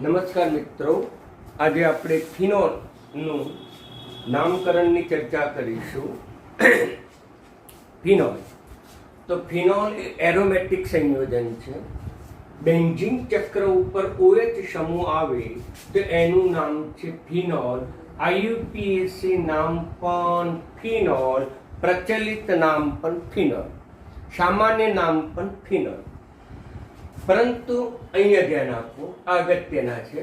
નમસ્કાર મિત્રો, આજે આપણે ફિનોલનું નામકરણની ચર્ચા કરીશું. ફિનોલ તો ફિનોલ એ એરોમેટિક સંયોજન છે. બેન્ઝીન ચક્ર ઉપર OH સમૂહ આવે તો એનું નામ છે ફિનોલ. IUPAC નામ પણ ફિનોલ, પ્રચલિત નામ પણ ફિનોલ, સામાન્ય નામ પણ ફિનોલ. પરંતુ અહીંયા ધ્યાન આપો, આ અગત્યના છે.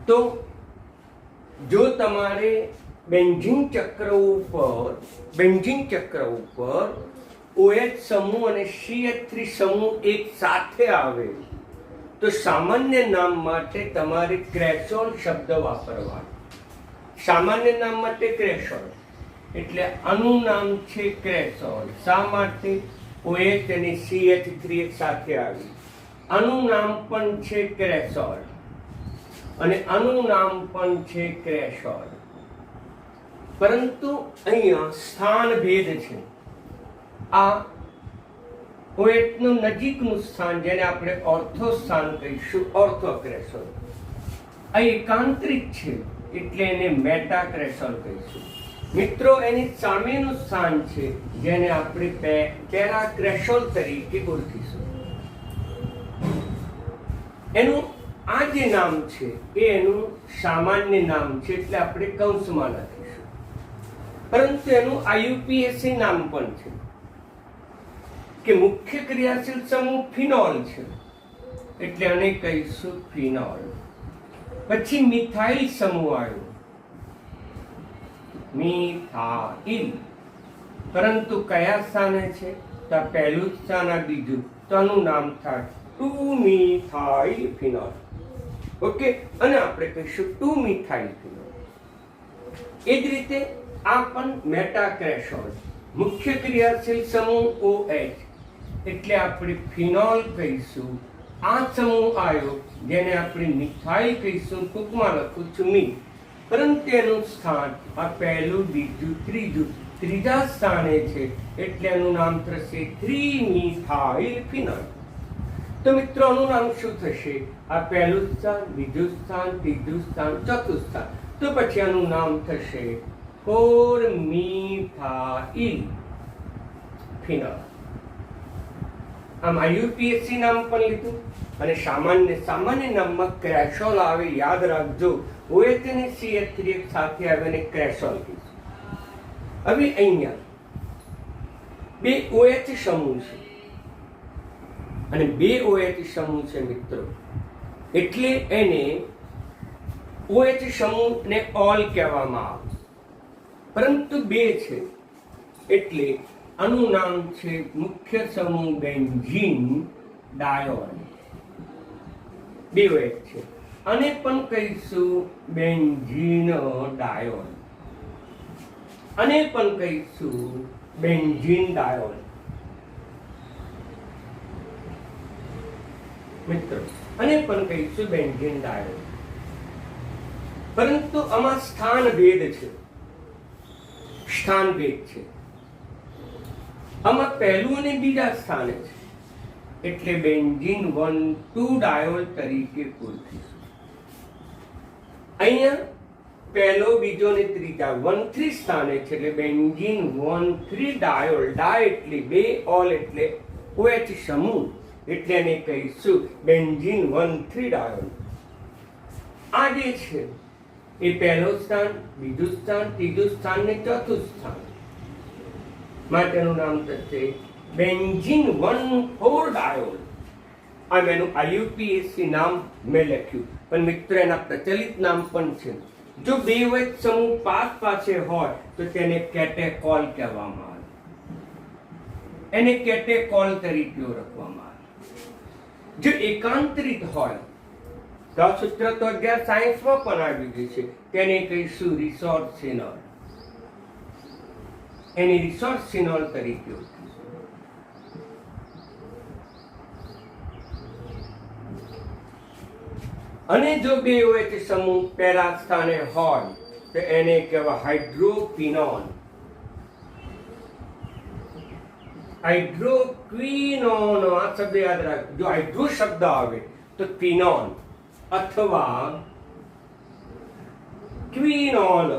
તો જો તમારે બેન્ઝીન ચક્ર ઉપર OH સમૂહ અને CH3 સમૂહ એક સાથે આવે તો સામાન્ય નામ માટે તમારે ક્રેસોલ શબ્દ વાપરવાનો. સામાન્ય નામ માટે ક્રેસોલ, એટલે આનું નામ છે ક્રેસોલ. શા માટે? OH અને CH3 એક સાથે આવી. આનું નામ પણ છે ક્રેસોલ અને આનું નામ પણ છે ક્રેસોલ. પરંતુ અહીંયા સ્થાન ભેદ છે. આ OH નું નજીકનું સ્થાન, જેને આપણે ઓર્થો સ્થાન કહીશું, ઓર્થોક્રેસોલ. આ એકાંતરિત છે એટલે એને મેટાક્રેસોલ કહીશું. મિત્રો, એની સામેનું સ્થાન છે જેને આપણે પેરાક્રેસોલ તરીકે ઓળખીશું. એનું આ જે નામ છે એ એનું સામાન્ય નામ છે, એટલે આપણે કૌંસમાં લખીશું. પરંતુ એનું IUPAC નામ પણ છે કે મુખ્ય ક્રિયાશીલ સમૂહ ફિનોલ છે, એટલે આને કહીશું ફિનોલ. પછી મિથાઇલ સમૂહ આવ્યો, મિથાઇલ. પરંતુ કયા સ્થાને છે? તો પહેલું સ્થાન, આ બીજું, તો આનું નામ થાય 2-મિથાઇલ ફિનોલ. ઓકે, અને આપણે કહીશું 2-મિથાઇલ ફિનોલ. એ જ રીતે આ પણ મેટાક્રેસોલ, મુખ્ય ક્રિયાશીલ સમૂહ OH, એટલે આપણે ફિનોલ કહીશું. આ સમૂહ આવ્યો જેને આપણે મિથાઇલ કહીશું, ટૂંકમાં લખું છું મી. પરંતુ એનું સ્થાન આ પહેલું, બીજું, ત્રીજું, ત્રીજા સ્થાને છે, એટલે એનું નામ થશે 3-મિથાઇલ ફિનોલ. તો મિત્રો, આનું નામ શું થશે? આ પહેલું સ્થાન, બીજું સ્થાન, ત્રીજું સ્થાન, ચોથું સ્થાન, તો પછી આનું નામ થશે 4-મિથાઇલ ફિનોલ. આમ IUPAC નામ પણ લીધું અને સામાન્ય નામમાં ક્રેસોલ આવે. યાદ રાખજો, OH અને CH3 એક સાથે આવે અને ક્રેસોલ કહીશું. હવે અહીંયા બે OH સમૂહ છે અને બે OH સમૂહ છે મિત્રો, એટલે એને OH સમૂહને ઓલ કહેવામાં આવે. પરંતુ બે છે એટલે આનું નામ છે મુખ્ય સમૂહ બેન્ઝીન ડાયોલ. બે OH છે, આને પણ કહીશું બેન્ઝીન ડાયોલ, આને પણ કહીશું બેન્ઝીન ડાયોલ. મિત્રો, આને પણ કહીશું બેન્ઝીન ડાયોલ. પરંતુ આમાં સ્થાન ભેદ છે. સ્થાન ભેદ છે. આમાં પહેલું અને બીજા સ્થાને છે, એટલે બેન્ઝીન 1,2 ડાયોલ તરીકે ઓળખીશું. અહીંયા પહેલો, બીજો અને ત્રીજા 1,3 સ્થાને છે, એટલે બેન્ઝીન 1,3 ડાયોલ. ડાય એટલે બે, ઓલ એટલે OH સમૂહ, એટલે એને કહીશું બેન્ઝીન 1,3 ડાયોલ. આ જે છે એ પહેલું સ્થાન, બીજું સ્થાન, ત્રીજું સ્થાન ને ચોથું સ્થાન, માટેનું નામ થશે બેન્ઝીન 1,4 ડાયોલ. આમ એનું IUPAC નામ મેં લખ્યું, પણ મિત્રો એના પ્રચલિત નામ પણ છે. જો બે OH સમૂહ પાસે હોય તો તેને કેટેકોલ કહેવામાં આવે, એને કેટેકોલ તરીકે ઓળખવામાં આવે. જો એકાંતરિત હોય તો આ સૂત્ર તો 11 સાયન્સમાં પણ આવી ગયું છે, તેને કહીશું રિસોર્સિનોલ. એની રિસોર્સિનોલ તરીકે ઓળખીશું. અને જો બે OH સમૂહ પહેલા સ્થાને હોય તો એને કહેવાય હાઇડ્રોક્વિનોન. હાઇડ્રોક્વિનોન, આ શબ્દ યાદ રાખજો. જો હાઇડ્રો શબ્દ આવે તો ક્વિનોન, અથવા ક્વિનોલ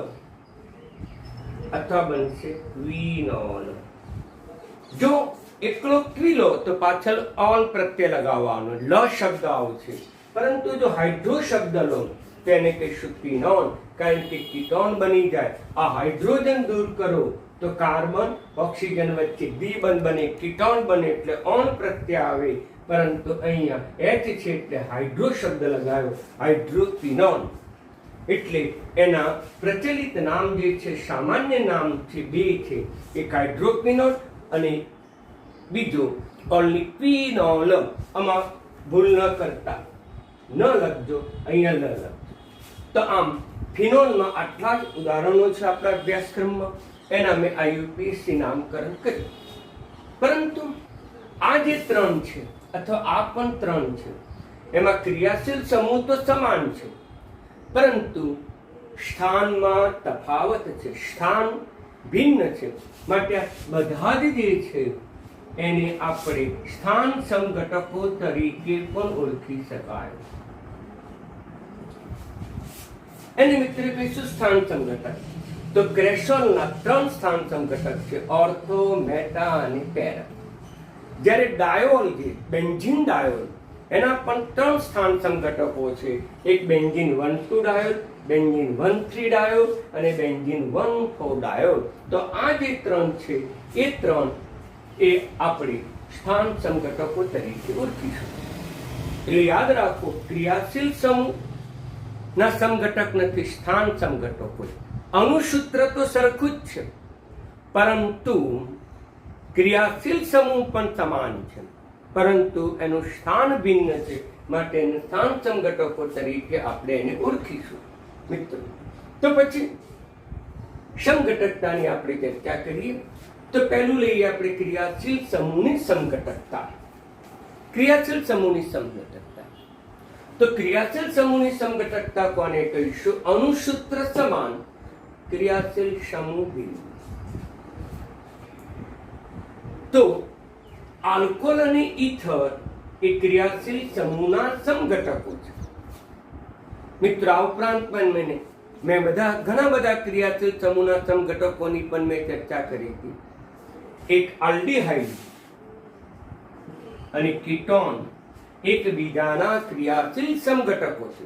અથવા બનશે ક્વિનોલ. જો એકલો ક્વિલો તો પાછળ ઓલ પ્રત્યય લગાવવાનો, લ શબ્દ આવશે. પરંતુ જો હાઇડ્રો શબ્દ લો તો એને કહીશું ક્વિનોન, કારણ કે કીટોન બની જાય. આ હાઇડ્રોજન દૂર કરો તો કાર્બન ઓક્સિજન વચ્ચે દ્વિબંધ બને, કીટોન બને, એટલે ઓન પ્રત્યય આવે. પરંતુ અહીંયા એચ છે એટલે હાઇડ્રો શબ્દ લગાવ્યો, હાઇડ્રોક્વિનોન. એટલે એના પ્રચલિત નામ જે છે, સામાન્ય નામ છે, બે છે. એક હાઇડ્રોક્વિનોન અને બીજો ઓનલી ક્વિનોલ. આમાં ભૂલ ન કરતા, ન લખજો, અહીંયા ન લખજો. તો આમ ફિનોલમાં આટલા જ ઉદાહરણો છે આપણા અભ્યાસક્રમમાં. એના મેં IUPAC નામકરણ કર્યું. પરંતુ આ જે ત્રણ છે અથવા આ પણ ત્રણ છે, એમાં ક્રિયાશીલ સમૂહ તો સમાન છે, પરંતુ સ્થાનમાં તફાવત છે, સ્થાન ભિન્ન છે. માટે આ બધા જ જે છે એને આપણે સ્થાન સમઘટકો તરીકે પણ ઓળખી શકાય. એને મિત્ર કહીશું સ્થાન સમઘટક. તો ક્રેસોલના ત્રણ સ્થાન સમઘટક છે, ઓર્થો, મેટા અને પેરા. જ્યારે ડાયોલ છે, બેન્ઝીન ડાયોલ, એના પણ ત્રણ સ્થાન સમઘટકો છે. એક બેન્ઝીન 1,2 ડાયોલ, બેન્ઝીન 1,3 ડાયોલ અને બેન્ઝીન 1,4 ડાયોલ. તો આ જે ત્રણ છે એ ત્રણ એ આપણે સ્થાન સમઘટકો તરીકે ઓળખીશું. એટલે યાદ રાખો, ક્રિયાશીલ સમૂહ ના સમઘટક નથી, સ્થાન સમઘટકો. અણુસૂત્ર તો સરખું જ છે, પરંતુ ક્રિયાશીલ સમૂહ પણ સમાન છે, પરંતુ એનું સ્થાન ભિન્ન છે. માટે એને સ્થાન સમઘટકો તરીકે આપણે એને ઓળખીશું મિત્રો. તો પછી સમઘટકતાની આપણે ચર્ચા કરીએ. તો પહેલું લઈએ આપણે ક્રિયાશીલ સમૂહની સમઘટકતા. ક્રિયાશીલ સમૂહની સમઘટકતા. તો ક્રિયાશીલ સમૂહની સમઘટકતા કોને કહીશું? અણુસૂત્ર સમાન, ક્રિયાશીલ સમૂહ ભિન્ન. તો આલ્કોહોલ અને ઈથર એ ક્રિયાશીલ સમૂહના સમઘટકો છે મિત્રો. આ ઉપરાંત પણ મેં ઘણા બધા ક્રિયાશીલ સમૂહના સમઘટકોની પણ મેં ચર્ચા કરી હતી. એક આલ્ડીહાઇડ અને કીટોન એકબીજાના ક્રિયાશીલ સમઘટકો છે.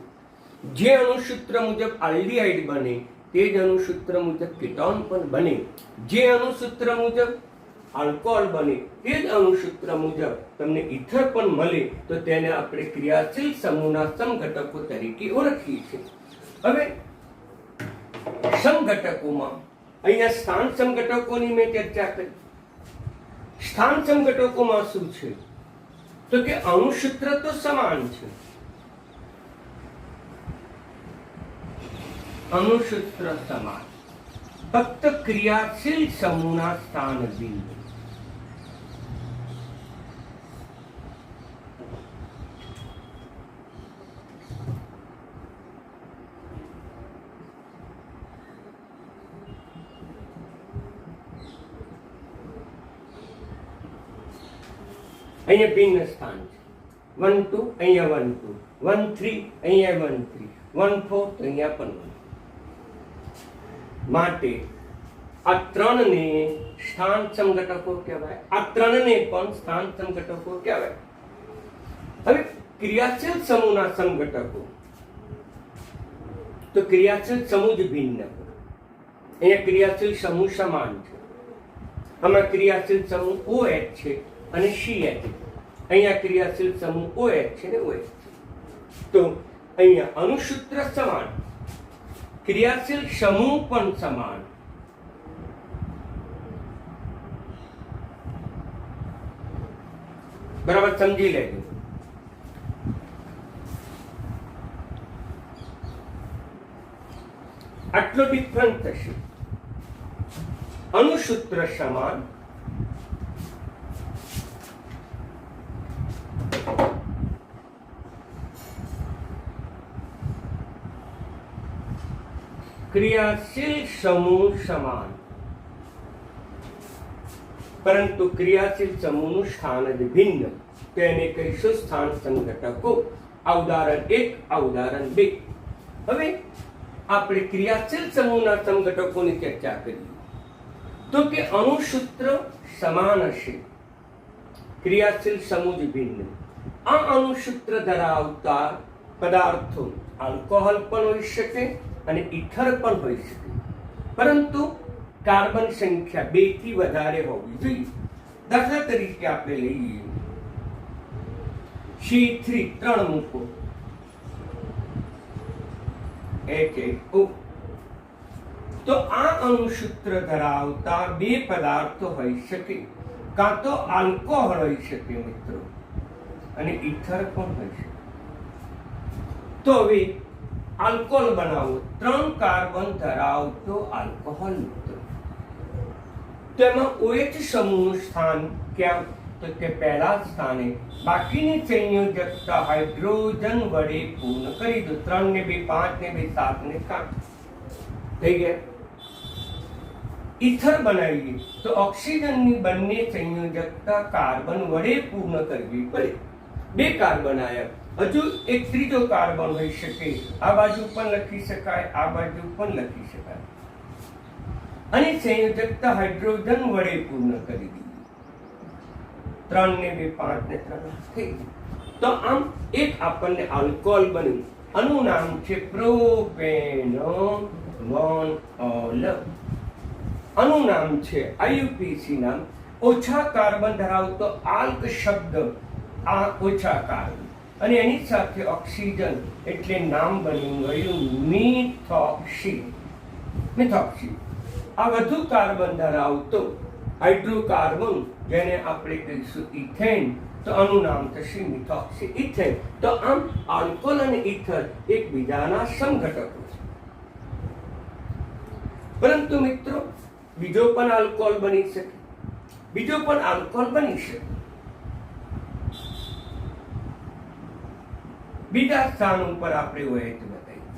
જે અણુસૂત્ર મુજબ આલ્ડીહાઇડ બને તે જ અણુસૂત્ર મુજબ કીટોન પણ બને. જે અણુસૂત્ર મુજબ આલ્કોહોલ બને તે જ અણુસૂત્ર મુજબ તમને ઈથર પણ મળે, તો તેને આપણે ક્રિયાશીલ સમૂહના સમઘટકો તરીકે ઓળખીએ છીએ. હવે સમઘટકોમાં અહીંયા સ્થાન સમઘટકોની મેં ચર્ચા કરી. સ્થાન સમઘટકોમાં શું છે? તો કે અણુસૂત્ર તો સમાન છે, અણુસૂત્ર સમાન, ફક્ત ક્રિયાશીલ સમૂહના સ્થાન ભિન્ન. અહીંયા ભિન્ન સ્થાન છે. 1,2 અહીંયા 1,2, 1,3 અહીંયા 1,3, 1,4 તો અહીંયા પણ 1. માટે આ ત્રણને સ્થાન સમઘટકો કહેવાય. આ ત્રણને પણ સ્થાન સમઘટકો કહેવાય. હવે ક્રિયાશીલ સમૂહના સમઘટકો. તો ક્રિયાશીલ સમૂહ જ ભિન્ન. અહીંયા ક્રિયાશીલ સમૂહ સમાન છે. આમાં ક્રિયાશીલ સમૂહ OH છે અને CH. અહીંયા ક્રિયાશીલ સમૂહ OH છે ને OH છે. તો અહીંયા અણુસૂત્ર સમાન, ક્રિયાશીલ સમૂહ પણ સમાન. બરાબર સમજી લેજો. આટલો ડિફરન્સ થશે. અણુસૂત્ર સમાન, ક્રિયાશીલ સમૂહ સમાન, પરંતુ ક્રિયાશીલ સમૂહનું સ્થાન જ ભિન્ન. તેને કહીશું સ્થાન સમઘટકો. આ ઉદાહરણ 1, આ ઉદાહરણ 2. હવે આપણે ક્રિયાશીલ સમૂહના સમઘટકોની ચર્ચા કરીએ તો કે અણુસૂત્ર સમાન હશે, ક્રિયાશીલ સમૂહ ભિન્ન. આ અણુસૂત્ર ધરાવતા પદાર્થો આલ્કોહોલ પણ હોઈ શકે અને ઇથર પણ હોઈ શકે, પરંતુ કાર્બન સંખ્યા 2 થી વધારે હોવી જોઈએ. દાખલા તરીકે આપણે લઈએ C3 3 મૂકો, HHO. તો આ અણુસૂત્ર ધરાવતા 2 પદાર્થો હોઈ શકે, કાં તો આલ્કોહોલ હોઈ શકે મિત્રો અને ઇથર પણ હોઈ શકે. તો હવે આલ્કોહોલ બનાવો, 3 કાર્બન ધરાવતો આલ્કોહોલ મિત્રો. તો એમાં OH સમૂહનું સ્થાન ક્યાં? તો કે પહેલા સ્થાને. બાકીની સંયોજકતા હાઇડ્રોજન વડે પૂર્ણ કરી દો. 3 ને 2 5 ને 2 7 ને 7 થઈ ગયા. ઇથર બનાવીએ તો ઓક્સિજનની બંને સંયોજકતા કાર્બન વડે પૂર્ણ કરવી પડે. 2 કાર્બન આવ્યા, હજુ એક ત્રીજો કાર્બન હોઈ શકે. આ બાજુ પણ લખી શકાય, આ બાજુ પણ લખી શકાય. અને સંયોજકતા હાઇડ્રોજન વડે પૂર્ણ કરી દીધી. 3 ને 2 5 ને 3 થઈ ગયું. તો આમ એક આપણને આલ્કોહોલ બન્યું. આનું નામ છે પ્રોપેનોલ. આનું નામ છે IUPAC નામ. ઓછા કાર્બન ધરાવતો આલ્ક શબ્દ, આ ઓછા કાર્બન અને એની સાથે ઓક્સિજન એટલે નામ બની ગયું મિથોક્સી. આ વધુ કાર્બન ધરાવતો હાઇડ્રોકાર્બન જેને આપણે કહીશું ઇથેન, તો આનું નામ થશે મિથોક્સી ઇથેન. તો આમ આલ્કોહોલ અને ઇથર એકબીજાના સમઘટકો છે. પરંતુ મિત્રો બીજો પણ આલ્કોહોલ બની શકે, બીજા સ્થાન ઉપર આપણે OH બતાવીએ.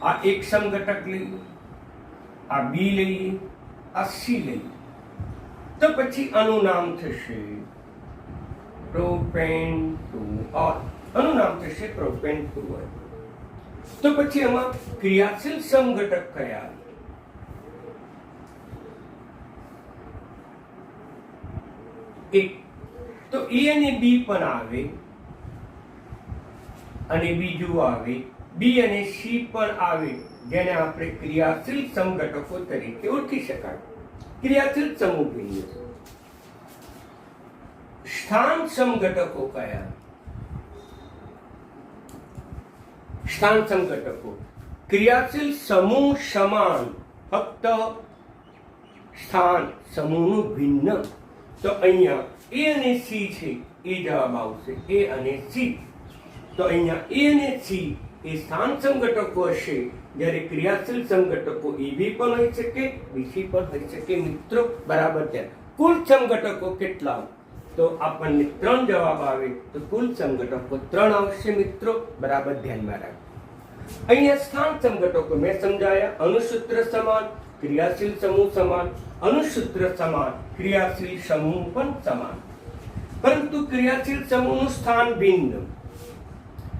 આ એક સમઘટક લઈએ, આ B લઈએ, આ C લઈએ, તો પછી આનું નામ થશે પ્રોપેન-2-ઓલ. આનું નામ થશે પ્રોપેન-2-ઓલ. તો પછી આમાં ક્રિયાશીલ સમઘટક કયા? એક તો E અને B પણ આવે અને બીજું આવે B અને C પણ આવે, જેને આપણે ક્રિયાશીલ સમઘટકો તરીકે ઓળખી શકાય. ક્રિયાશીલ સમૂહ ભિન્ન. સ્થાન સમઘટકો કયા? સ્થાન સમઘટકો ક્રિયાશીલ સમૂહ સમાન, ફક્ત સ્થાન સમૂહનું ભિન્ન. તો અહીંયા A અને C છે, એ જવાબ આવશે, A અને C. તો અહીંયા A અને C એ સ્થાન સમઘટકો હશે, જ્યારે ક્રિયાશીલ સમઘટકો EB પણ હોઈ શકે, BC પણ હોઈ શકે. મિત્રો બરાબર છે. કુલ સમઘટકો કેટલા? તો આપણને 3 જવાબ આવે, તો કુલ સમઘટકો 3 આવશે. મિત્રો બરાબર ધ્યાનમાં રાખો. અહીંયા સ્થાન સમઘટકો મેં સમજાયા. અણુસૂત્ર સમાન, ક્રિયાશીલ સમૂહ સમાન, અણુસૂત્ર સમાન, ક્રિયાશીલ સમૂહ પણ સમાન, પરંતુ ક્રિયાશીલ સમૂહનું સ્થાન ભિન્ન.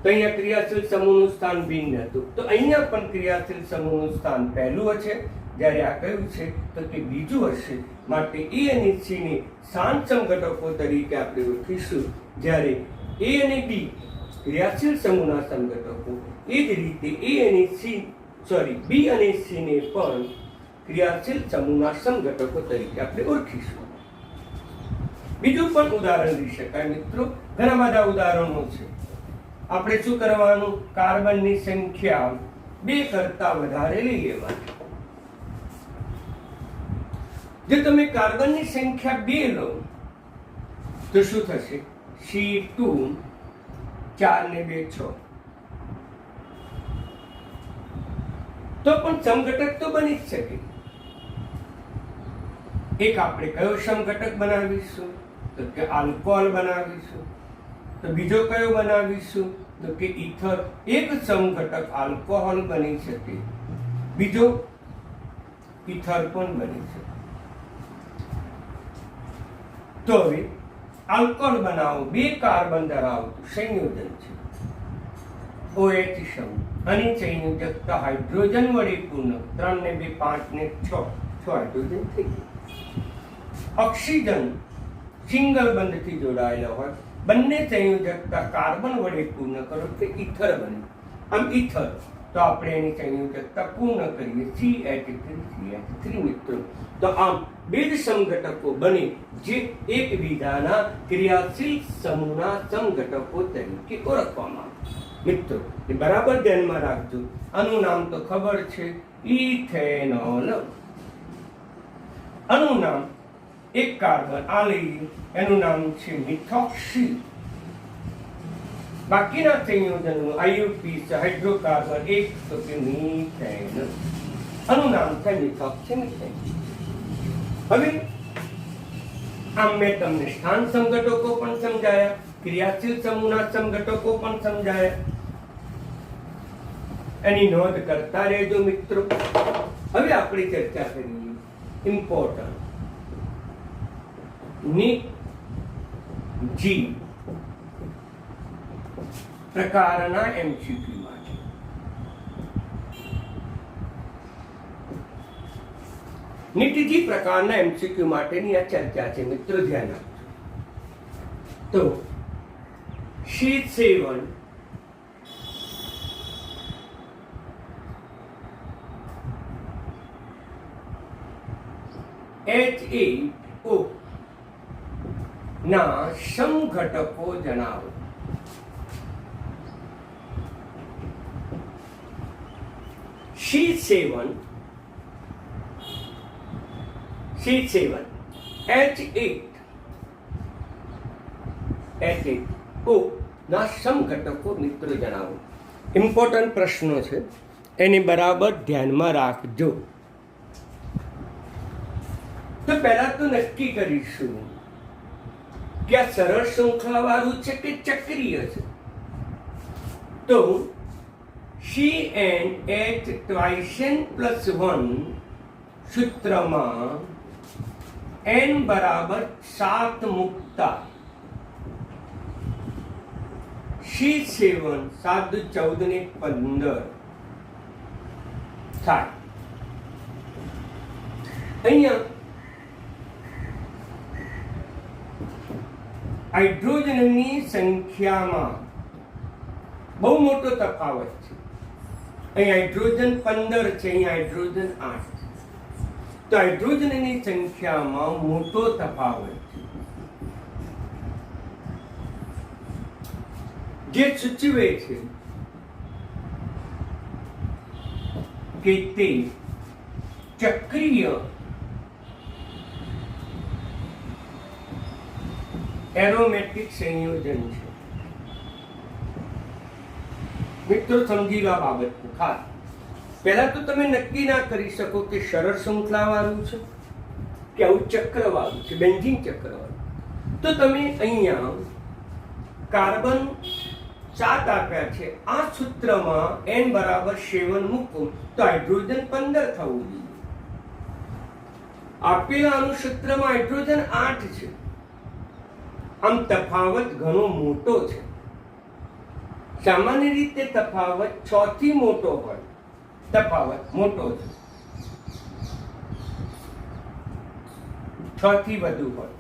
તો અહીંયા ક્રિયાશીલ સમૂહનું સ્થાન ભિન્ન હતું, તો અહીંયા પણ ક્રિયાશીલ સમૂહનું સ્થાન પહેલું હશે, જ્યારે આ કયું છે તો કે બીજું હશે. માટે E અને C ને સ્થાન સમઘટકો તરીકે આપણે ઓળખીશું, જ્યારે A અને B ક્રિયાશીલ સમૂહના સમઘટકો, એ જ રીતે B અને C ને પણ ક્રિયાશીલ સમૂહના સમઘટકો તરીકે આપણે ઓળખીશું. બીજું પણ ઉદાહરણ લઈ શકાય મિત્રો, ઘણા બધા ઉદાહરણો છે. આપણે શું કરવાનું? કાર્બનની સંખ્યા 2 કરતા વધારે લઈ લેવાની. જો તમે કાર્બનની સંખ્યા 2 લો તો શું થશે? C2 4 ને 2 6. તો પણ સમઘટક તો બની જ શકે. એક આપણે કયો સમઘટક બનાવીશું? તો કે આલ્કોહોલ બનાવીશું. તો બીજો કયો બનાવીશું? તો કે ઇથર. એક સમઘટક આલ્કોહોલ બની શકે, બીજો ઇથર પણ બની શકે. તો હવે આલ્કોહોલ બનાવો, 2 કાર્બન ધરાવતું સંયોજન છે OH સમૂહ. આની સંયોજકતા હાઇડ્રોજન વડે પૂર્ણ, 3 ને 2 5 ને 6 હાઇડ્રોજન થઈ ગયું. ઓક્સિજન સિંગલ બંધથી જોડાયેલો હોય, બંને સંયોજકતા કાર્બન વડે પૂર્ણ કરો તો ઇથર બને. આમ ઇથર તો આપણે એની સંયોજકતા પૂર્ણ કરીએ CH3 મિત્રો. તો આમ બે જ સમઘટકો બને જે એકબીજાના ક્રિયાશીલ સમૂહના સમઘટકો તરીકે ઓળખવામાં આવે. મિત્રો એ બરાબર ધ્યાનમાં રાખજો. આનું નામ તો ખબર છે, ઇથેનોલ. આનું નામ એક કાર્બન આ લઈએ, એનું નામ છે મિથોક્સી. બાકીના સંયોજનો IUPAC હાઇડ્રોકાર્બન એક તો કે મીથેન. આનું નામ છે મિથોક્સી મિથેન. હવે આમ મેં તમને સ્થાન સમઘટકો પણ સમજાયા, ક્રિયાશીલ સમૂહના સમઘટકો પણ સમજાયા. એની નોંધ કરતા રહેજો મિત્રો. હવે આપણે ચર્ચા કરીએ ઇમ્પોર્ટન્ટ NIC G પ્રકારના MCQ માટે. NIC G પ્રકારના MCQ માટેની આ ચર્ચા છે મિત્રો, ધ્યાન આપજો. તો શીટ 7 H8O ના સમઘટકો જણાવો. C7 H8O ના સમઘટકો મિત્રો જણાવો. ઇમ્પોર્ટન્ટ પ્રશ્નો છે, એની બરાબર ધ્યાનમાં રાખજો. તો પહેલા તો નક્કી કરીશું કે આ સરળ શૃંખલા વાળું છે કે ચક્રીય છે. તો CnH twice n plus 1 સૂત્રમાં n બરાબર 7 મૂકતા C7 7 14 ને 15 થાય. અહીંયા હાઇડ્રોજનની સંખ્યામાં બહુ મોટો તફાવત છે. અહીંયા હાઇડ્રોજન 15 છે, અહીંયા હાઇડ્રોજન 8 છે. તો હાઇડ્રોજનની સંખ્યામાં મોટો તફાવત છે, જે સૂચવે છે કે તે ચક્રીય એરોમેટિક સંયોજન છે. મિત્રો સમજી લો આ બાબતને ખાસ. પહેલા તો તમે નક્કી ના કરી શકો કે સરળ શૃંખલા વાળું છે કે આવું ચક્ર વાળું છે, બેન્ઝીન ચક્ર વાળું. તો તમે અહીંયા કાર્બન 7 આપ્યા છે, આ સૂત્રમાં n બરાબર 7 મૂકો તો હાઇડ્રોજન 15 થવું જોઈએ. આપેલા અણુસૂત્રમાં હાઇડ્રોજન 8 છે. આમ તફાવત ઘણો મોટો છે. સામાન્ય રીતે તફાવત 6 થી મોટો હોય, તફાવત મોટો છે. 6 થી વધુ હોય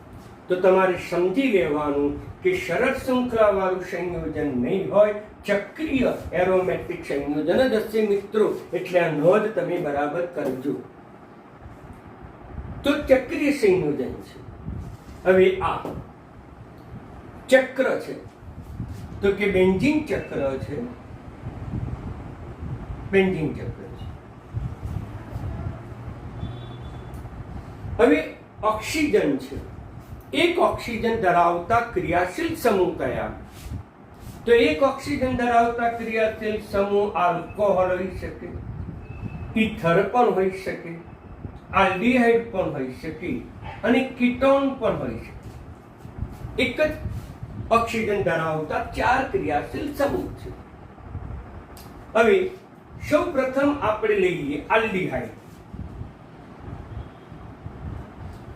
તો તમારે સમજી લેવાનું કે સરળ શૃંખલા વાળું સંયોજન નહીં હોય, ચક્રીય એરોમેટિક સંયોજન જ હશે મિત્રો. એટલે આ નોંધ તમે બરાબર કરજો. તો ચક્રીય સંયોજન છે. હવે આ ચક્ર છે તો કે બેન્ઝીન ચક્ર છે, બેન્ઝીન ચક્ર છે. હવે ઓક્સિજન છે. એક ઓક્સિજન ધરાવતા ક્રિયાશીલ સમૂહ કયા? તો એક ઓક્સિજન ધરાવતા ક્રિયાશીલ સમૂહ આલ્કોહોલ હોઈ શકે, ઇથર પણ હોઈ શકે, આલ્ડીહાઇડ પણ હોઈ શકે અને કીટોન પણ હોઈ શકે. એક જ ઓક્સિજન ધરાવતા 4 ક્રિયાશીલ સમૂહ છે. હવે સૌ પ્રથમ આપણે લઈએ આલ્ડીહાઇડ.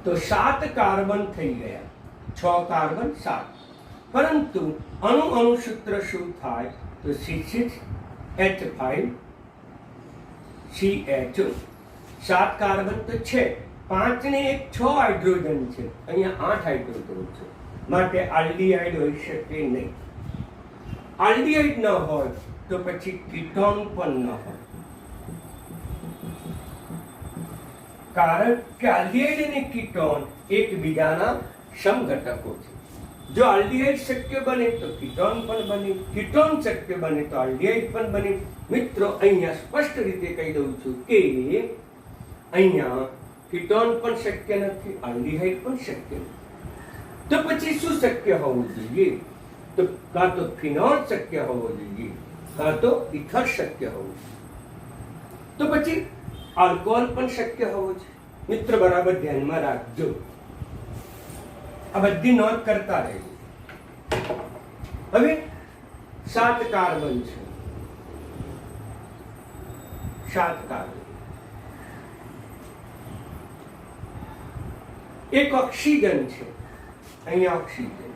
તો 7 કાર્બન થઈ ગયા, 6 કાર્બન 7, પરંતુ અણુસૂત્ર શું થાય તો C6H5 CH, 7 કાર્બન તો છે, 5 ને 1 6 હાઇડ્રોજન છે, અહીંયા 8 હાઇડ્રોજન છે, માટે આલ્ડીહાઇડ હોઈ શકે નહીં. આલ્ડીહાઇડ ન હોય તો પછી કીટોન પણ ન હોય, કારણ કે આલ્ડીહાઇડ અને કીટોન એકબીજાના સમઘટકો છે. જો આલ્ડીહાઇડ શક્ય બને તો કીટોન પણ બને, કીટોન શક્ય બને તો આલ્ડીહાઇડ પણ બને. મિત્રો અહીંયા સ્પષ્ટ રીતે કહી દઉં છું કે અહીંયા કીટોન પણ શક્ય નથી, આલ્ડીહાઇડ પણ શક્ય નથી. તો પછી શું શક્ય હોવું જોઈએ? તો કાં તો ફિનોલ શક્ય હોવો જોઈએ, કાં તો ઇથર શક્ય હોવું જોઈએ, તો પછી આલ્કોહોલ પણ શક્ય હોવો જોઈએ. મિત્ર બરાબર ધ્યાનમાં રાખજો, આ બધી નોંધ કરતા રહેજો. હવે 7 કાર્બન છે, 7 કાર્બન, એક ઓક્સિજન છે, અહીંયા ઓક્સિજન છે,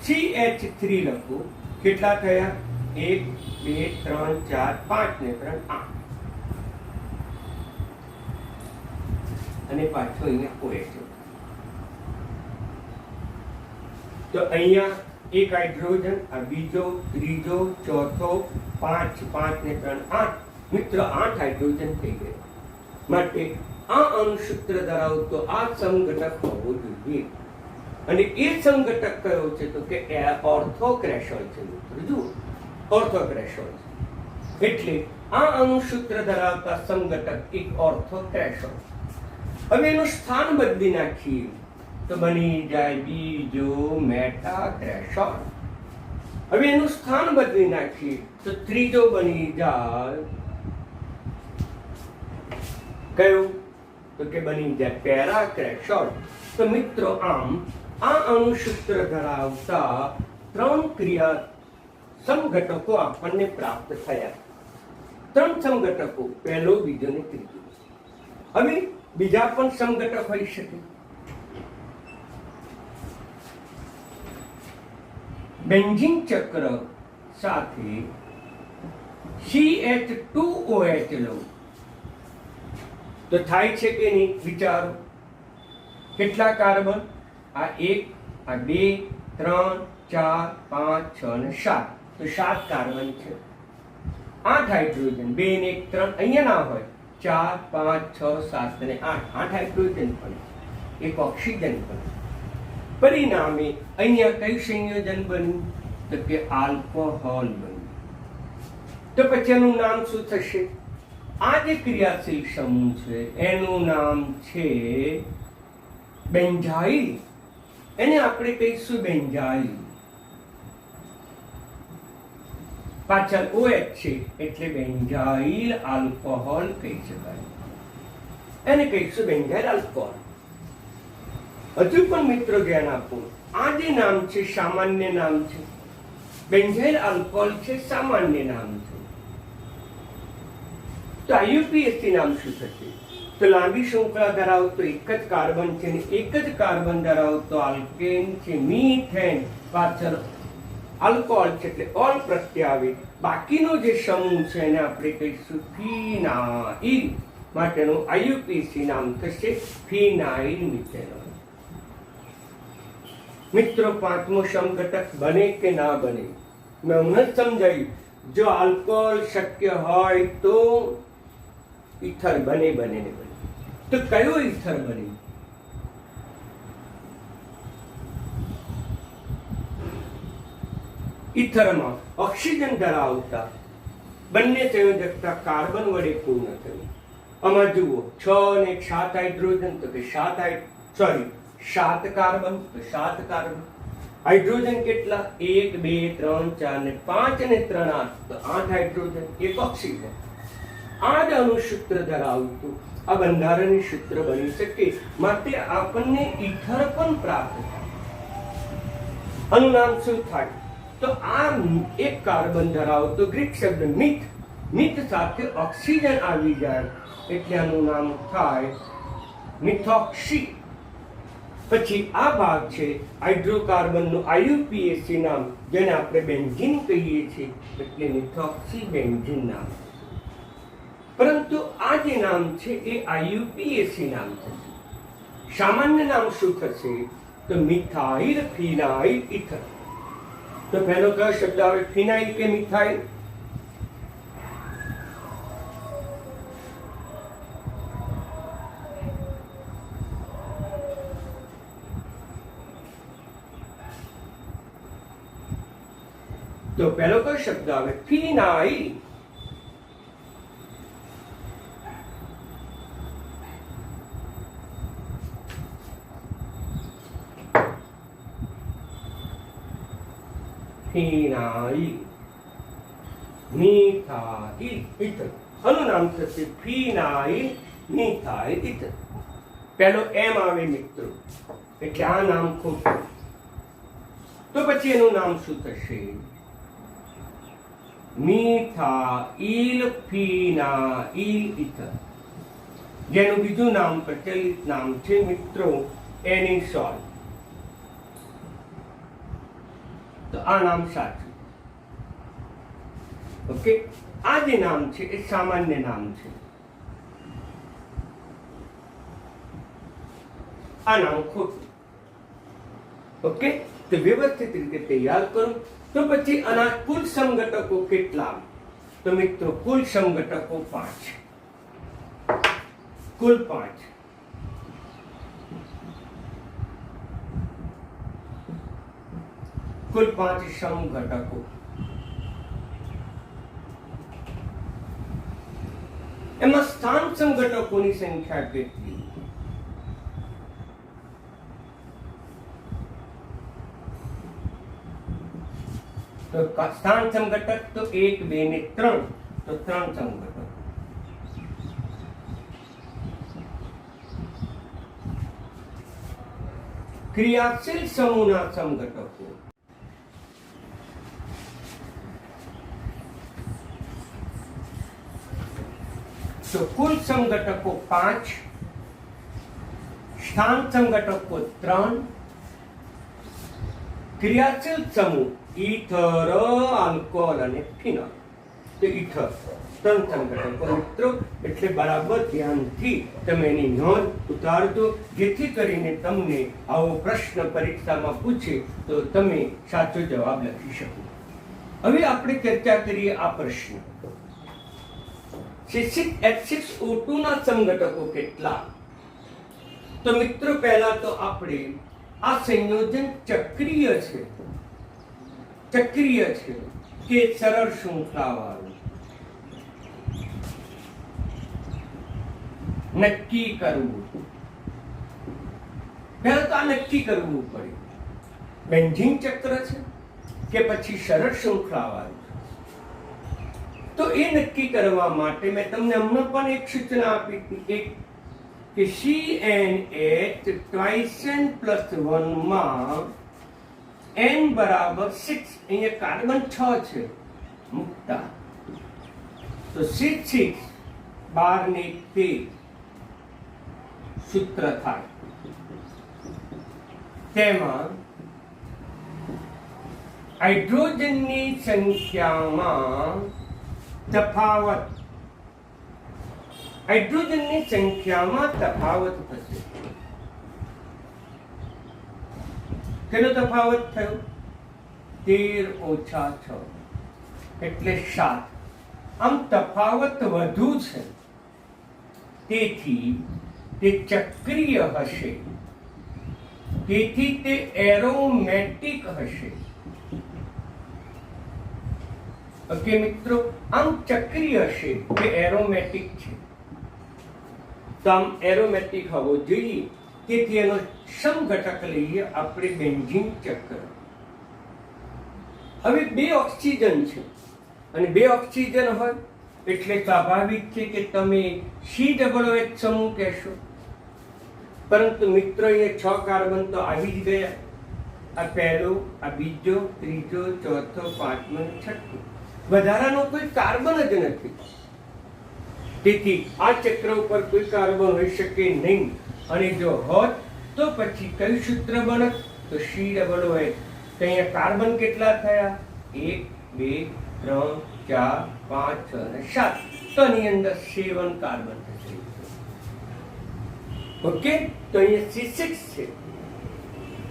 CH3 લખો. કેટલા થયા? 1 2 3 4 5 ને 3 8, અને પાછો અહીંયા OH. તો અહીંયા એક હાઇડ્રોજન, આ બીજો, ત્રીજો, ચોથો, 5 5 ને 3 8. મિત્રો 8 હાઇડ્રોજન થઈ ગયા, માટે આ અણુસૂત્ર ધરાવતો આ સમઘટક હોવો જોઈએ. અને એ સમઘટક કયો છે તો કે ઓર્થોક્રેશોલ છે. મિત્રો જુઓ, ઓર્થોક્રેશોલ છે, એટલે આ અણુસૂત્ર ધરાવતા સમઘટક એક ઓર્થોક્રેશોલ. હવે એનું સ્થાન બદલી નાખીએ તો બની જાય બીજો મેટાક્રેશોલ. હવે એનું સ્થાન બદલી નાખીએ તો ત્રીજો બની જાય કયું? તો કે બની જાય પેરાક્રેશોલ. તો મિત્રો આમ આ અણુસૂત્ર ધરાવતા 3 ક્રિયા સમઘટકો આપણને પ્રાપ્ત થયા. 3 સમઘટકો, પહેલો, બીજો ને ત્રીજો. હવે બીજા પણ સમઘટક હોઈ શકે. બેન્ઝીન ચક્ર સાથે CH2OH લો તો થાય છે કે નહીં? વિચારો, કેટલા કાર્બન? આ 1, આ 2, 3, 4, 5, 6 અને 7. તો 7 કાર્બન છે, 8 હાઇડ્રોજન, 2 ને 1 3, અહીંયા ના હોય, 4 5 6 7 અને 8 હાઇડ્રોજન પણ, એક ઓક્સિજન પણ. પરિણામે અહીંયા કયું સંયોજન બન્યું? તો કે આલ્કોહોલ બન્યું. તો પછી એનું નામ શું થશે? આ જે ક્રિયાશીલ સમૂહ છે એનું નામ છે બેન્ઝાઇલ. એને આપણે કહીશું બેન્ઝાઇલ. પાછળ OH છે એટલે બેન્ઝાઇલ આલ્કોહોલ કહી શકાય. એને કહીશું બેન્ઝાઇલ આલ્કોહોલ. હજુ પણ મિત્રો ધ્યાન આપો, આ જે નામ છે સામાન્ય નામ છે, બેન્ઝાઇલ આલ્કોહોલ છે સામાન્ય નામ છે. તો IUPAC નામ શું થશે? તો લાંબી શૃંખલા ધરાવતો એક જ કાર્બન છે ને એક જ કાર્બન ધરાવતો આલ્કેન છે, મીથેન. પાછળ આલ્કોહોલ છે એટલે ઓલ પ્રત્યય આવે. બાકીનો જે સમૂહ છે એને આપણે કહીશું ફિનાઇલ. માટેનું IUPAC નામ થશે ફિનાઇલ મિથેનોલ. મિત્રો 5મો સમઘટક બને કે ના બને? મેં હમણાં જ સમજાવ્યું, જો આલ્કોહોલ શક્ય હોય તો ઇથર બને ને બને. તો કયો ઇથર બને? ઇથરમાં ઓક્સિજન ધરાવતા બંને સંયોજકતા કાર્બન વડે પૂર્ણ થયું. આમાં જુઓ 6 ને 7 હાઇડ્રોજન, તો કે 7 કાર્બન, તો 7 કાર્બન. હાઇડ્રોજન કેટલા? 1 2 3 4 ને 5 ને 3 8, તો 8 હાઇડ્રોજન, એક ઓક્સિજન. આ જ અણુસૂત્ર ધરાવતું આ બંધારણીય સૂત્ર બની શકે, માટે આપણને ઇથર પણ પ્રાપ્ત થાય. આનું નામ શું થાય? તો આ એક કાર્બન ધરાવતો ગ્રીક શબ્દ મિથ સાથે ઓક્સિજન આવી જાય એટલે આનું નામ થાય મિથોક્સી. પછી આ ભાગ છે હાઇડ્રોકાર્બનનું આયુપીએસી નામ, જેને આપણે બેન્ઝીન કહીએ છીએ, એટલે મિથોક્સી બેન્ઝીન નામ. પરંતુ આ જે નામ છે એ આયુપીએસી નામ થશે. સામાન્ય નામ શું થશે? તો મિથાઇલ ફિનાઇલ ઇથર. તો પહેલો કયો શબ્દ આવે? ફિનાઇલ કે મિથાઇલ? તો પહેલો કયો શબ્દ આવે? ફિનાઇલ. ફિનાઇલ, મિથાઇલ ઇથર. આનું નામ થશે ફિનાઇલ મિથાઇલ ઇથર. પહેલો એમ આવે મિત્રો, એટલે આ નામ ખોટું. તો પછી એનું નામ શું થશે? મિથાઇલ ફિનાઇલ ઇથર, જેનું બીજું નામ પ્રચલિત નામ છે મિત્રો એનિસોલ. તો આ નામ સાચું. ઓકે, આ જે નામ છે એ સામાન્ય નામ છે. આ નામ ખોટું. ઓકે, તો વ્યવસ્થિત રીતે તૈયાર કરો. તો પછી આના કુલ સમઘટકો કેટલા? તો મિત્રો કુલ સમઘટકો 5. કુલ 5. કુલ 5 સમઘટકો. એમાં સ્થાન સમઘટકોની સંખ્યા કેટલી? તો સ્થાન સમઘટક તો 1, 2 ને 3. તો 3 સમઘટકો. ક્રિયાશીલ સમૂહના સમઘટકો. તો કુલ સમઘટકો 5, સ્થાન સમઘટકો 3, ક્રિયાશીલ સમૂહ ઇથર, આલ્કોહોલ અને ફિનોલ. તો ઇથર 3 સમઘટકો મિત્રો. એટલે બરાબર ધ્યાનથી તમે એની નોંધ ઉતારજો, જેથી કરીને તમને આવો પ્રશ્ન પરીક્ષામાં પૂછે તો તમે સાચો જવાબ લખી શકો. હવે આપણે ચર્ચા કરીએ આ પ્રશ્ન. H6O2 ના સમઘટકો કેટલા? તો મિત્રો પહેલા તો આપણે આ સંયોજન ચક્રીય છે. ચક્રીય છે કે સરળ શૃંખલાવાળું નક્કી કરવું. પહેલા તો આ નક્કી કરવું પડે, બેન્ઝીન ચક્ર છે કે પછી સરળ શૃંખલાવાળું. તો એ નક્કી કરવા માટે મેં તમને હમણાં પણ એક સૂચના આપી હતી કે CnH twice n plus 1 માં n બરાબર 6. અહીંયા કાર્બન 6 છે મુકતા. તો 6 12 ને 13 સૂત્ર થાય. તેમાં હાઇડ્રોજનની સંખ્યામાં તફાવત, હાઇડ્રોજનની સંખ્યામાં તફાવત થશે. કેટલો તફાવત થયો? 13 ઓછા 6 એટલે 7. આમ તફાવત વધુ છે, તેથી તે ચક્રીય હશે, તેથી તે એરોમેટિક હશે. ઓકે મિત્રો, આમ ચક્રીય હશે કે એરોમેટિક છે. તો આમ એરોમેટિક હોવો જોઈએ, તેથી એનો સમઘટક લઈએ આપણે બેન્ઝીન ચક્ર. હવે 2 ઓક્સિજન છે અને 2 ઓક્સિજન હોય એટલે સ્વાભાવિક છે કે તમે COOH સમૂહ કહેશો. પરંતુ મિત્રો એ 6 કાર્બન તો આવી જ ગયા. આ પહેલો, આ બીજો, ત્રીજો, ચોથો, પાંચમો, છઠ્ઠો. વધારાનો કોઈ કાર્બન જ નથી. તેથી આ ચક્ર ઉપર કોઈ કાર્બન હોઈ શકે નહીં. અને જો હોત તો પછી કયું સૂત્ર બને? તો COOH. તો અહીંયા કાર્બન કેટલા થયા? 1 2 3 4 5 6 અને 7. તો આની અંદર 7 કાર્બન થશે. ઓકે, તો અહીંયા C6 છે,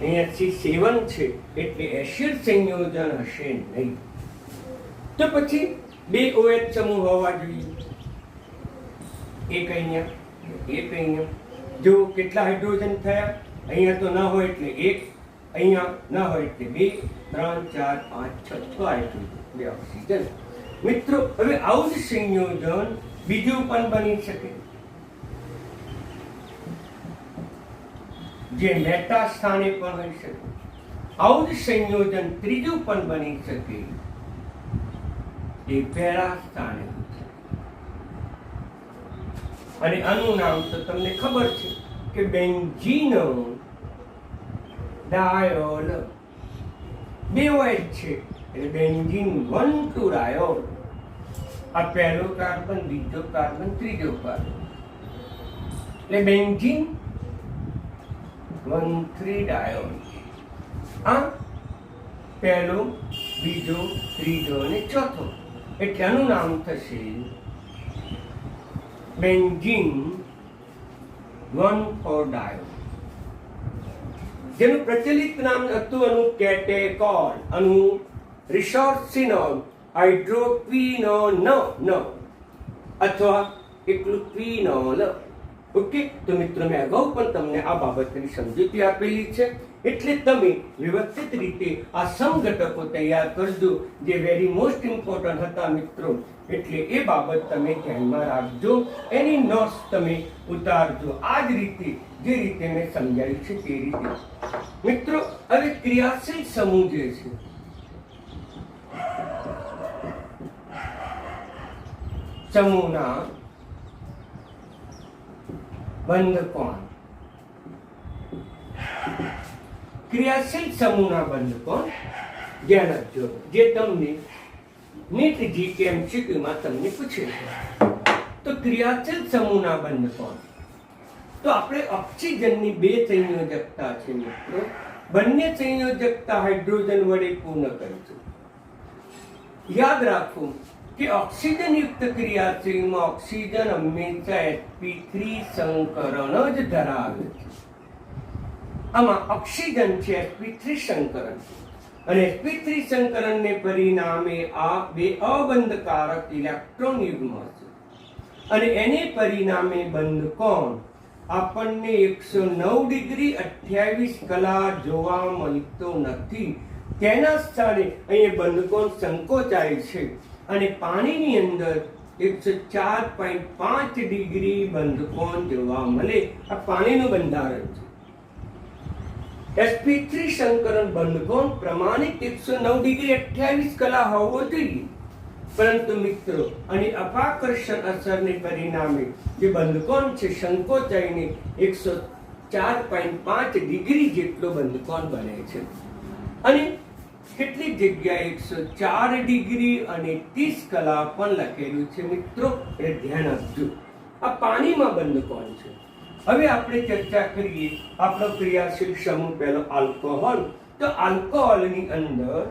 અહીંયા C7 છે, એટલે એસિડ સંયોજન હશે નહીં. તો પછી 2 OH સમૂહ હોવા જોઈએ. એક અહીંયા. જો કેટલા હાઇડ્રોજન થયા? અહીંયા તો ના હોય એટલે 1, અહીંયા ના હોય એટલે 2 3 4 5 6 હાઇડ્રોજન, 2 ઓક્સિજન. મિત્રો, હવે આવું જ સંયોજન બીજું પણ બની શકે, જે મેટા સ્થાને પણ હોઈ શકે. આવું જ સંયોજન ત્રીજું પણ બની શકે, એ પેરા સ્થાને. અને આનું નામ તો તમને ખબર છે કે બેન્ઝીનો ડાયોલ. 2 OH છે એટલે બેન્ઝીન 1,2 ડાયોલ. આ પહેલો કાર્બન, બીજો કાર્બન, ત્રીજો કાર્બન, એટલે બેન્ઝીન 1,3 ડાયોલ. આ પહેલો, બીજો, ત્રીજો અને ચોથો, એટલે આનું નામ થશે બેન્ઝીન 1,4 ડાયોલ. જેનું પ્રચલિત નામ હતું આનું કેટેકોલ, આનું રિસોર્સિનોલ, હાઇડ્રોક્વિનોન અથવા એકલું ક્વિનોલ. ઓકે, તો મિત્રો મેં અગાઉ પણ તમને આ બાબતની સમજૂતી આપેલી છે, એટલે તમે વ્યવસ્થિત રીતે આ સમઘટકો તૈયાર કરજો, જે વેરી મોસ્ટ ઇમ્પોર્ટન્ટ હતા મિત્રો. એટલે એ બાબત તમે ધ્યાનમાં રાખજો, એની નોટ્સ તમે ઉતારજો, આ જ રીતે જે રીતે મેં સમજાવ્યું છે તે રીતે. મિત્રો, હવે ક્રિયાશીલ સમૂહ જે છે, સમૂહના બંધકોણ. ક્રિયાશીલ સમૂહના બંધકોણ ધ્યાન આપજો, જે તમને નીટ GK માં તમને પૂછે છે. તો ક્રિયાશીલ સમૂહના બંધકોણ, તો આપણે ઓક્સિજનની 2 સંયોજકતા છે મિત્રો, બંને સંયોજકતા હાઇડ્રોજન વડે પૂર્ણ કરીશું. યાદ રાખો કે ઓક્સિજન યુક્ત ક્રિયાશીલમાં ઓક્સિજન હંમેશા sp3 સંકરણ જ ધરાવે છે. આમાં ઓક્સિજન છે sp3 સંકરણ, અને sp3 સંકરણને પરિણામે આ 2 અબંધકારક ઇલેક્ટ્રોન યુગ્મ છે, અને એને પરિણામે બંધકોણ આપણને 109 ડિગ્રી 28 કલા જોવા મળતો નથી. તેના સ્થાને અહીંયા બંધકોણ સંકોચાય છે, અને પાણીની અંદર 104.5 ડિગ્રી બંધકોણ જોવા મળે. આ પાણીનું બંધારણ છે. sp3 સંકરણ બંધકોણ પ્રમાણિત 109 ડિગ્રી 28 કલા હોવો જોઈએ, પરંતુ મિત્રો આની અપાકર્ષણ અસરને પરિણામે જે બંધકોણ છે સંકોચાઈને 104.5 ડિગ્રી જેટલો બંધકોણ બને છે. અને કેટલીક જગ્યાએ 104 ડિગ્રી અને 30 કલા પણ લખેલું છે મિત્રો, એ ધ્યાન આપજો. આ પાણીમાં બંધકોણ છે. હવે આપણે ચર્ચા કરીએ આપણો ક્રિયાશીલ સમૂહ પહેલો આલ્કોહોલ. તો આલ્કોહોલની અંદર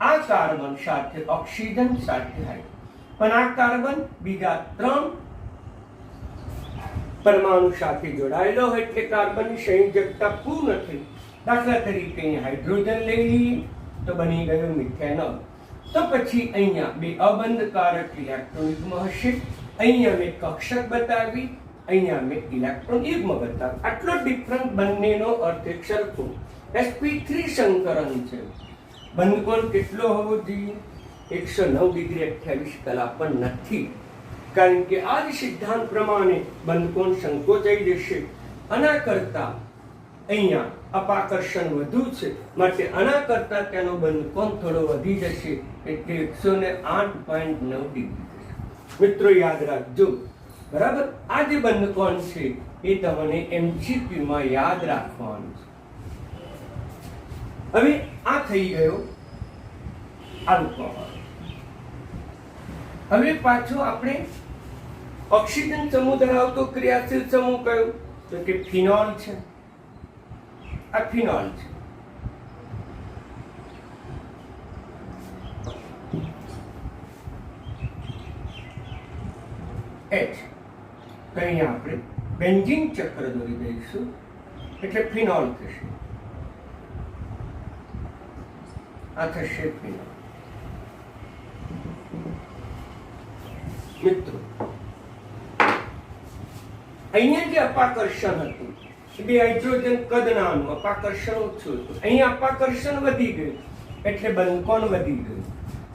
આ કાર્બન સાથે ઓક્સિજન સાથે હાઇડ્રોજન, પણ આ કાર્બન બીજા 3 પરમાણુ સાથે જોડાયેલો હોય એટલે કાર્બનની સંયોજકતા પૂર્ણ થઈ. દાખલા તરીકે અહીં હાઇડ્રોજન લઈ લઈએ તો બની ગયું મિથેનોલ. તો પછી અહીંયા 2 અબંધકારક ઇલેક્ટ્રોન યુગ્મ હશે. અહીંયા મેં કક્ષક બતાવી, અહીંયા મેં ઇલેક્ટ્રોન યુગ્મ બતાવી. આટલો ડિફરન્ટ બંનેનો અર્થ એક સરખો. sp3 સંકરણ છે, બંધકોણ કેટલો હોવો જોઈએ? 109 ડિગ્રી 28 કલા પણ નથી, કારણ કે આ જ સિદ્ધાંત પ્રમાણે બંધકોણ સંકોચાઈ જશે. આના કરતા અહીંયા અપાકર્ષણ વધુ છે, માટે આના કરતા તેનો બંધકોણ થોડો વધી જશે, એટલે 108.9 ડિગ્રી. મિત્રો યાદ રાખજો, બરાબર. આ જે બંધકોણ છે એ તમને MCQ માં યાદ રાખવાનું છે. હવે આ થઈ ગયો આલ્કોહોલ. હવે પાછો આપણે ઓક્સિજન સમૂહ ધરાવતો ક્રિયાશીલ સમૂહ કયો? તો કે ફિનોલ છે, આ ફિનોલ છે. H તો અહીંયા આપણે બેન્ઝીન ચક્ર દોરી દઈશું એટલે ફિનોલ થશે. આ થશે ફિનોલ. મિત્રો અહીંયા જે અપાકર્ષણ હતું બે હાઇડ્રોજન કદ નાનું, અપાકર્ષણ ઓછું હતું. અહીંયા અપાકર્ષણ વધી ગયું એટલે બંધકોણ વધી ગયું.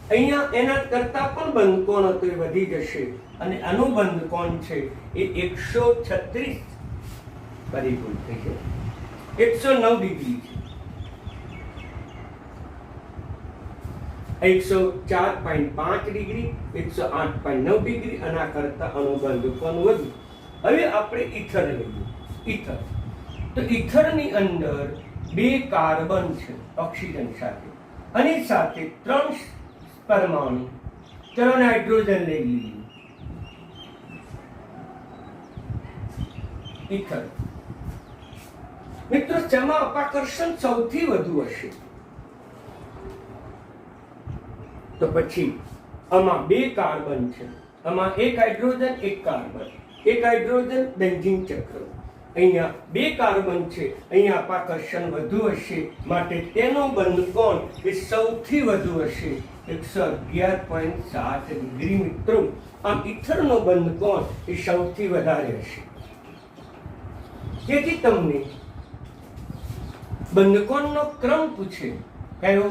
અહીંયા એના કરતા પણ બંધકોણ હતું એ વધી જશે અને આનું બંધકોણ છે એ 136 પરિબળ થઈ છે, 109 ડિગ્રી છે. 104.5 ડિગ્રી, 108.9 ડિગ્રી, આના કરતા આનું બંધકોણ વધુ. હવે આપણે ઈથર લઈએ. ઈથર તો ઈથરની અંદર 2 કાર્બન છે ઓક્સિજન સાથે, અને સાથે 3 પરમાણુ, 3 હાઇડ્રોજન લઈ લીધું. ઈથર મિત્રો જેમાં અપાકર્ષણ સૌથી વધુ હશે. તો પછી આમાં 2 કાર્બન છે, આમાં 1 હાઇડ્રોજન 1 કાર્બન, 1 હાઇડ્રોજન બેન્ઝીન ચક્ર. અહીંયા 2 કાર્બન છે, અહીંયા અપાકર્ષણ વધુ હશે માટે તેનો બંધકોણ એ સૌથી વધુ હશે, 111.7 ડિગ્રી. મિત્રો આમ ઈથરનો બંધકોણ એ સૌથી વધારે હશે. તેથી તમને બંધકોણનો ક્રમ પૂછે, કયો?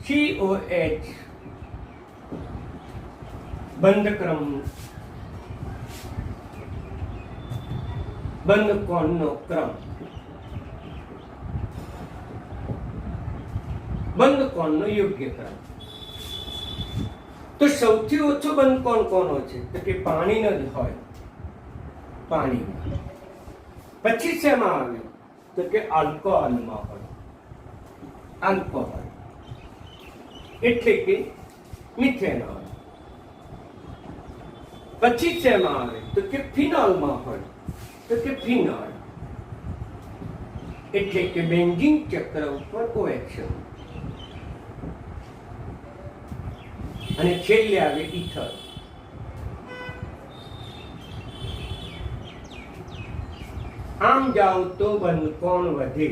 COH બંધક્રમ, બંધકોણનો ક્રમ, બંધકોણનો યોગ્ય ક્રમ. તો સૌથી ઓછો બંધકોણ કોનો છે? તો કે પાણીનો જ હોય, પાણી. પછી શેમાં આવ્યું? તો કે આલ્કોહોલમાં હોય, આલ્કોહોલ એટલે કે મિથેનોલ. પછી શેમાં આવે? તો કે ફિનોલમાં હોય, તો કે ફિનોલ એટલે કે બેન્ઝીન ચક્ર ઉપર OH. અને છેલ્લે આવે ઈથર. આમ જાઓ તો બંધકોણ વધે.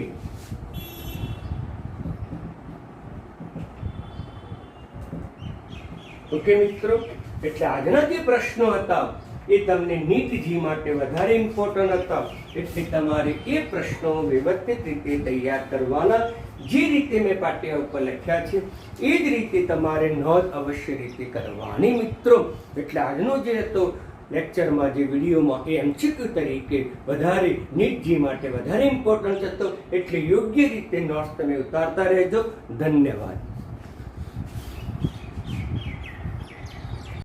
ઓકે મિત્રો, એટલે આજના જે પ્રશ્નો હતા એ તમને નીટ જી માટે વધારે ઇમ્પોર્ટન્ટ હતા, એટલે તમારે એ પ્રશ્નો વ્યવસ્થિત રીતે તૈયાર કરવાના. જે રીતે મેં પાટિયા ઉપર લખ્યા છે એ જ રીતે તમારે નોંધ અવશ્ય રીતે કરવાની મિત્રો. એટલે આજનો જે હતો લેક્ચરમાં જે વિડીયોમાં એ MCQ તરીકે વધારે નીટ જી માટે વધારે ઇમ્પોર્ટન્ટ હતો, એટલે યોગ્ય રીતે નોટ્સ તમે ઉતારતા રહેજો. ધન્યવાદ.